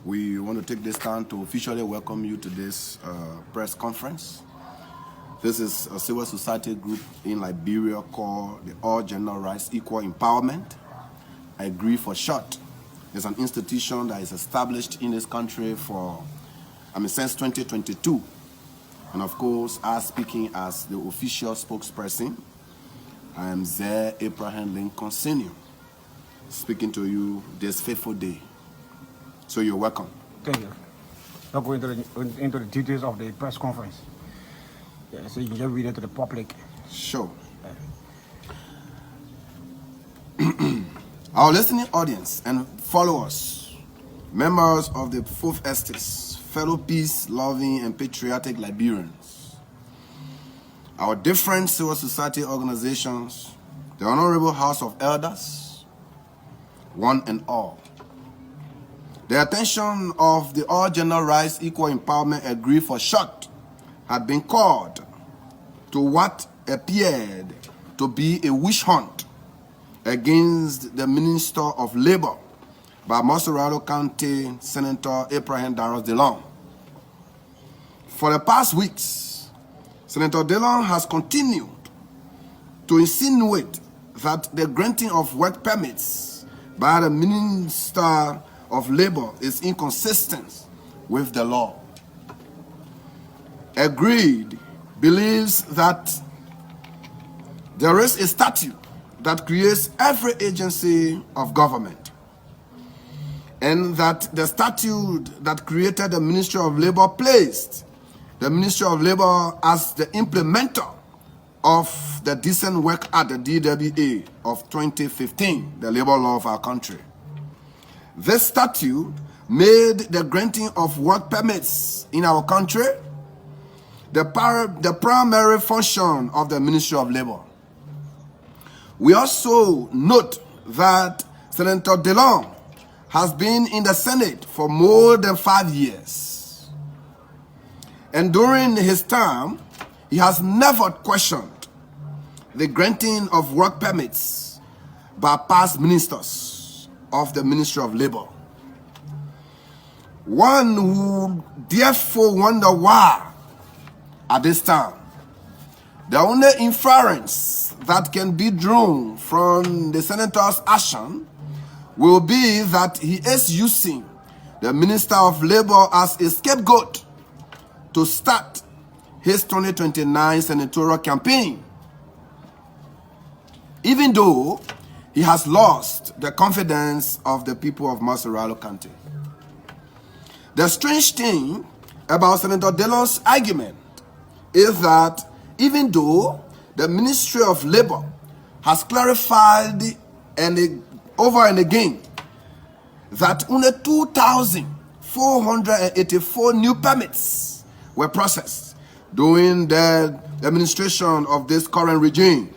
We want to take this time to officially welcome you to this press conference. This is a civil society group in Liberia called the All Gender Rights Equal Empowerment. Agree for short. It's an institution that is established in this country since 2022. And of course, as speaking as the official spokesperson, I am there, Abraham Lincoln Sr., speaking to you this fateful day. So you're welcome. Thank you. I'll go into the details of the press conference. Yeah, so you can just read it to the public. Sure. Our listening audience and followers, members of the Fourth Estates, fellow peace-loving and patriotic Liberians, our different civil society organizations, the Honorable House of Elders, one and all. The attention of the All Gender Rights Equal Empowerment Agree for short had been called to what appeared to be a witch hunt against the Minister of Labor by Montserrado County Senator Abraham Dillon. For the past weeks, Senator Dillon has continued to insinuate that the granting of work permits by the Minister of Labor is inconsistent with the law. Agreed believes that there is a statute that creates every agency of government, and that the statute that created the Ministry of Labor placed the Ministry of Labor as the implementer of the Decent Work Act, the DWA of 2015, the labor law of our country. This statute made the granting of work permits in our country the primary function of the Ministry of Labor. We also note that Senator Dillon has been in the Senate for more than 5 years. And during his term, he has never questioned the granting of work permits by past ministers of the Ministry of Labor. One who therefore wonder why at this time the only inference that can be drawn from the senator's action will be that he is using the Minister of Labor as a scapegoat to start his 2029 senatorial campaign, even though he has lost the confidence of the people of Montserrado County. The strange thing about Senator Dillon's argument is that even though the Ministry of Labor has clarified over and again that only 2,484 new permits were processed during the administration of this current regime,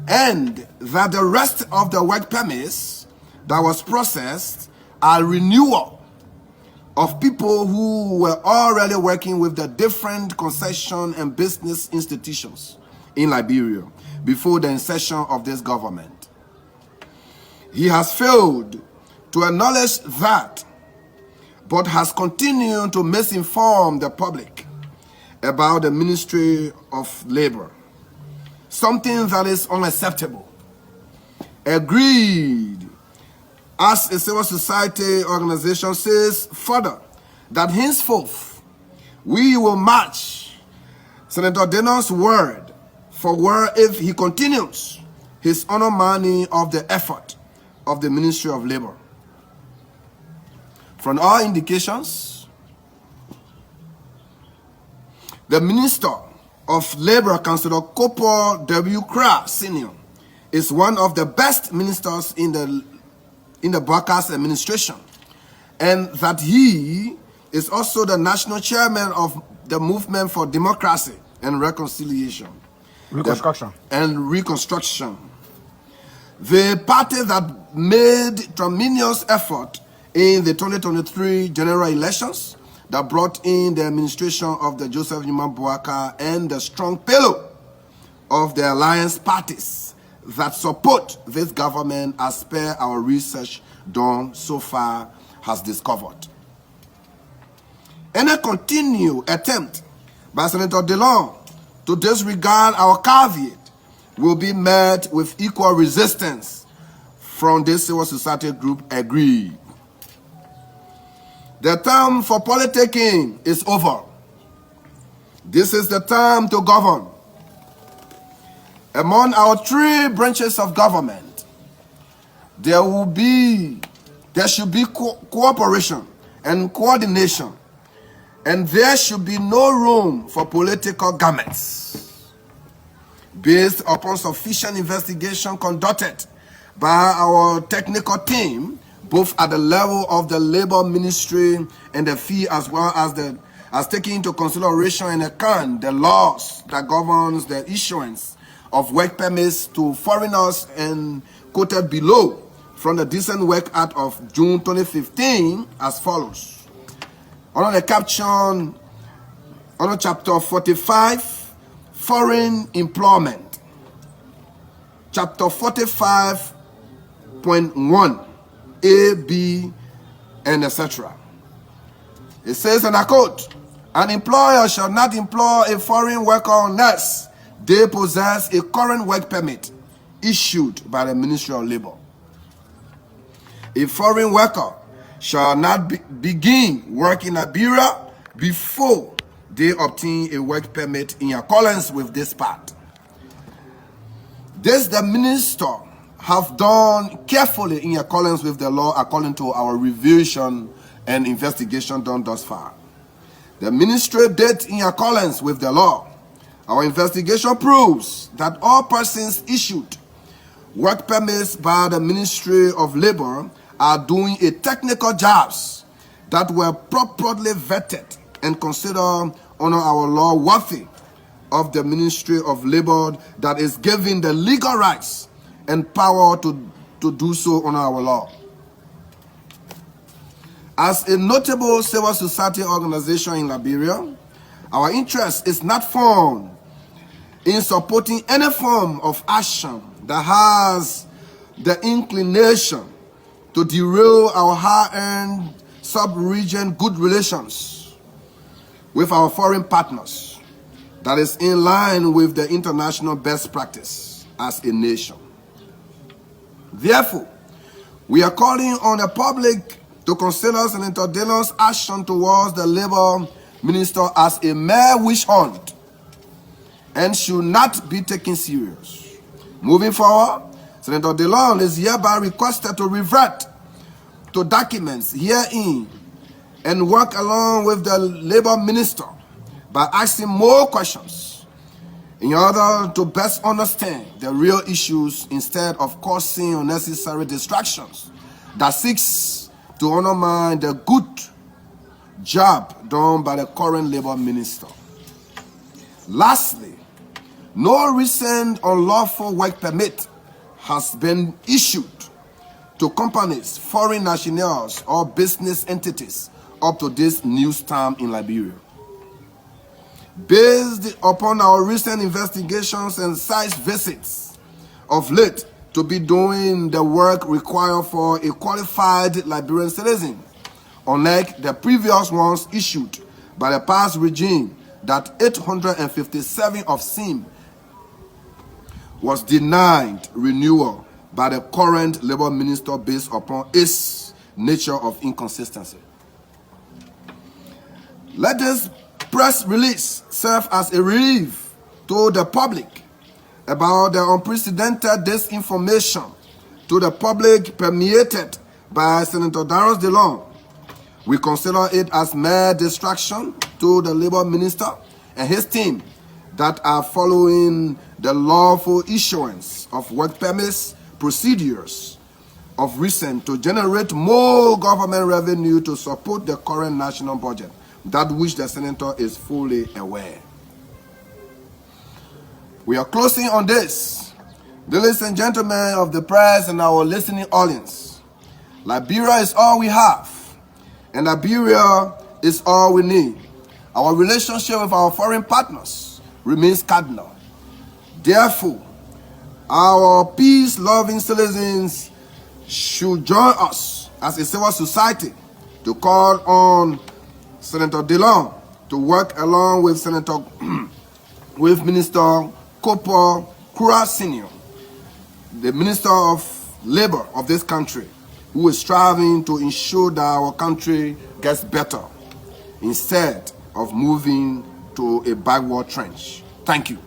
and that the rest of the work permits that was processed are renewal of people who were already working with the different concession and business institutions in Liberia before the inception of this government. He has failed to acknowledge that, but has continued to misinform the public about the Ministry of Labor, something that is unacceptable. Agreed, as a civil society organization, says further that henceforth we will match Senator Dillon's word for word if he continues his undermining of the effort of the Ministry of Labor. From all indications, the Minister of Labor, Councillor W. Kruah Sr., is one of the best ministers in the broadcast administration, and that he is also the national chairman of the Movement for Democracy and Reconstruction. The party that made tremendous effort in the 2023 general elections that brought in the administration of the Joseph Newman Boaka and the strong pillow of the alliance parties that support this government as per our research done so far has discovered. Any continued attempt by Senator Dillon to disregard our caveat will be met with equal resistance from this civil society group agreed. The time for politicking is over. This is the time to govern. Among our three branches of government, there should be cooperation and coordination, and there should be no room for political gametes. Based upon sufficient investigation conducted by our technical team, both at the level of the Labor Ministry and the fee, as well as taking into consideration and account the laws that governs the issuance of work permits to foreigners and quoted below from the Decent Work Act of June 2015 as follows. Under the caption, under chapter 45, foreign employment, chapter 45.1, A, B, and etc. It says, and I quote, an employer shall not employ a foreign worker unless they possess a current work permit issued by the Ministry of Labor. A foreign worker shall not begin work in Liberia before they obtain a work permit in accordance with this part. This the minister have done carefully in accordance with the law according to our revision and investigation done thus far. The ministry did in accordance with the law. Our investigation proves that all persons issued work permits by the Ministry of Labor are doing a technical jobs that were properly vetted and considered under our law worthy of the Ministry of Labor that is given the legal rights and power to do so under our law. As a notable civil society organization in Liberia, our interest is not found in supporting any form of action that has the inclination to derail our high-end sub-region good relations with our foreign partners that is in line with the international best practice as a nation. Therefore, we are calling on the public to consider Senator Dillon's action towards the Labor Minister as a mere witch hunt and should not be taken serious. Moving forward, Senator Dillon is hereby requested to revert to documents herein and work along with the Labor Minister by asking more questions in order to best understand the real issues instead of causing unnecessary distractions that seeks to undermine the good job done by the current Labor Minister. Lastly, no recent unlawful work permit has been issued to companies, foreign nationals, or business entities up to this news time in Liberia. Based upon our recent investigations and site visits of late to be doing the work required for a qualified Liberian citizen, unlike the previous ones issued by the past regime that 857 of SIM was denied renewal by the current Labor Minister based upon its nature of inconsistency. Let this press release serve as a relief to the public about the unprecedented disinformation to the public permeated by Senator Darius Dillon. We consider it as mere distraction to the Labor Minister and his team that are following the lawful issuance of work permits procedures of recent to generate more government revenue to support the current national budget, that which the Senator is fully aware. We are closing on this. Ladies and gentlemen of the press and our listening audience, Liberia is all we have, and Liberia is all we need. Our relationship with our foreign partners remains cardinal. Therefore, our peace-loving citizens should join us as a civil society to call on Senator Dillon to work along with with Minister Kruah Senior, the Minister of Labor of this country, who is striving to ensure that our country gets better instead of moving to a backward trench. Thank you.